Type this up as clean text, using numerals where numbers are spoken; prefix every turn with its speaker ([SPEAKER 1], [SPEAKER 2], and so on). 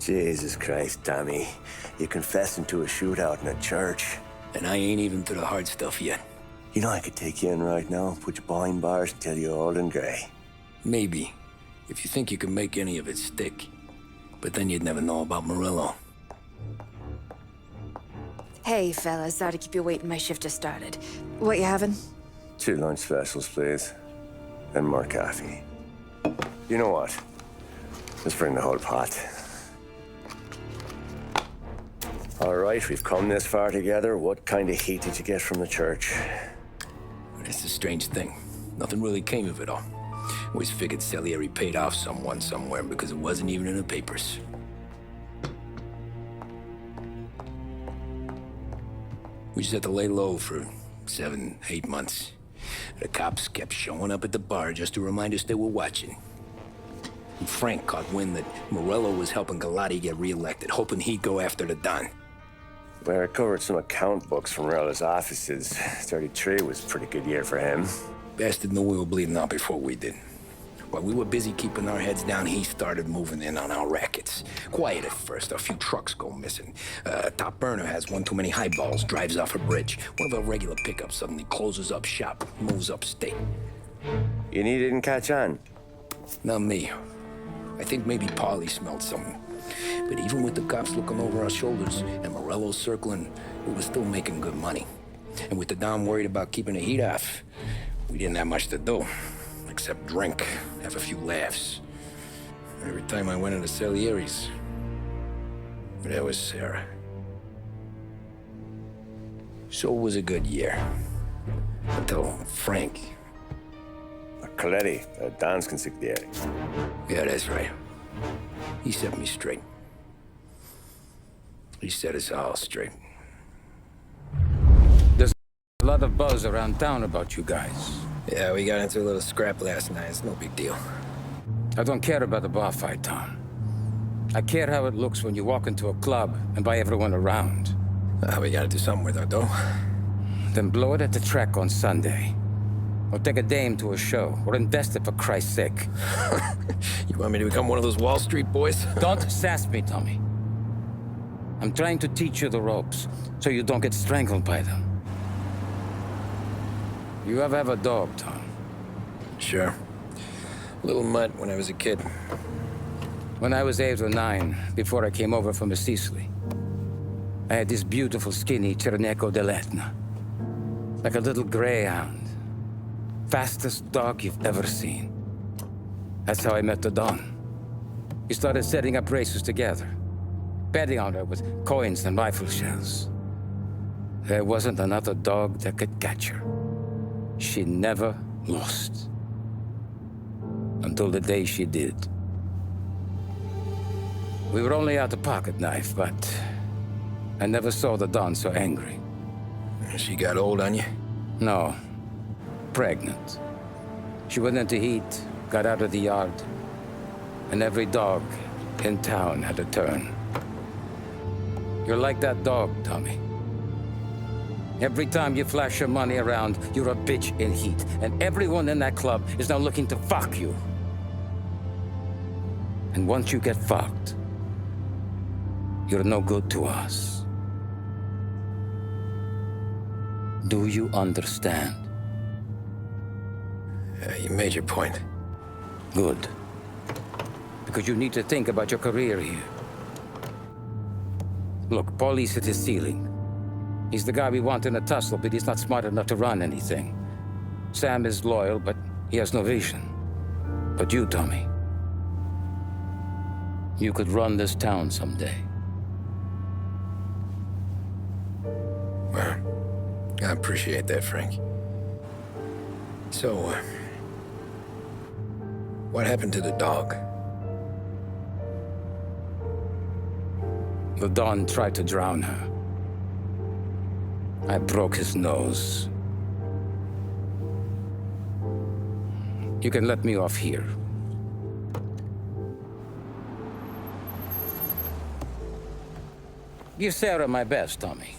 [SPEAKER 1] Jesus Christ, Tommy. You're confessing to a shootout in a church.
[SPEAKER 2] And I ain't even to the hard stuff yet.
[SPEAKER 1] You know I could take you in right now, put you behind bars until you're old and grey.
[SPEAKER 2] Maybe, if you think you can make any of it stick. But then you'd never know about Murillo.
[SPEAKER 3] Hey, fellas, sorry to keep you waiting. My shift just started. What you having?
[SPEAKER 1] 2 lunch specials, please. And more coffee. You know what? Let's bring the whole pot. All right, we've come this far together. What kind of heat did you get from the church?
[SPEAKER 2] It's a strange thing. Nothing really came of it all. Always figured Salieri paid off someone somewhere because it wasn't even in the papers. We just had to lay low for 7, 8 months. The cops kept showing up at the bar just to remind us they were watching. And Frank caught wind that Murillo was helping Galati get reelected, hoping he'd go after the Don.
[SPEAKER 1] We recovered some account books from Morello's offices. 33 was a pretty good year for him.
[SPEAKER 2] Bastard knew we were bleeding out before we did. While we were busy keeping our heads down, he started moving in on our rackets. Quiet at first, a few trucks go missing. Top burner has one too many highballs, drives off a bridge. One of our regular pickups suddenly closes up shop, moves upstate.
[SPEAKER 1] You didn't catch on?
[SPEAKER 2] Not me. I think maybe Paulie smelled something. But even with the cops looking over our shoulders and Morello circling, we were still making good money. And with the Don worried about keeping the heat off, we didn't have much to do. Except drink, have a few laughs. Every time I went into Salieri's, there was Sarah. So it was a good year. Until Frank.
[SPEAKER 1] Coletti, Don's consigliere.
[SPEAKER 2] Yeah, that's right. He set me straight. He set us all straight.
[SPEAKER 4] There's a lot of buzz around town about you guys.
[SPEAKER 2] Yeah, we got into a little scrap last night. It's no big deal.
[SPEAKER 4] I don't care about the bar fight, Tom. I care how it looks when you walk into a club and by everyone around.
[SPEAKER 2] We gotta do something with our dough.
[SPEAKER 4] Then blow it at the track on Sunday. Or take a dame to a show. Or invest it for Christ's sake.
[SPEAKER 2] You want me to become one of those Wall Street boys?
[SPEAKER 4] Don't sass me, Tommy. I'm trying to teach you the ropes, so you don't get strangled by them. You ever have a dog, Tom?
[SPEAKER 2] Sure. Little mutt when I was a kid.
[SPEAKER 4] When I was 8 or 9, before I came over from Sicily, I had this beautiful, skinny Cerneco dell'Etna. Like a little greyhound. Fastest dog you've ever seen. That's how I met the Don. We started setting up races together, betting on her with coins and rifle shells. There wasn't another dog that could catch her. She never lost. Until the day she did. We were only out a pocket knife, but I never saw the Don so angry.
[SPEAKER 2] She got old on you?
[SPEAKER 4] No. Pregnant. She went into heat, got out of the yard, and every dog in town had a turn. You're like that dog, Tommy. Every time you flash your money around, you're a bitch in heat, and everyone in that club is now looking to fuck you. And once you get fucked, you're no good to us. Do you understand?
[SPEAKER 2] You made your point.
[SPEAKER 4] Good. Because you need to think about your career here. Look, Paulie's at his ceiling. He's the guy we want in a tussle, but he's not smart enough to run anything. Sam is loyal, but he has no vision. But you, Tommy, you could run this town someday.
[SPEAKER 2] Well, I appreciate that, Frank. So, what happened to the dog?
[SPEAKER 4] The Don tried to drown her. I broke his nose. You can let me off here. Give Sarah my best, Tommy.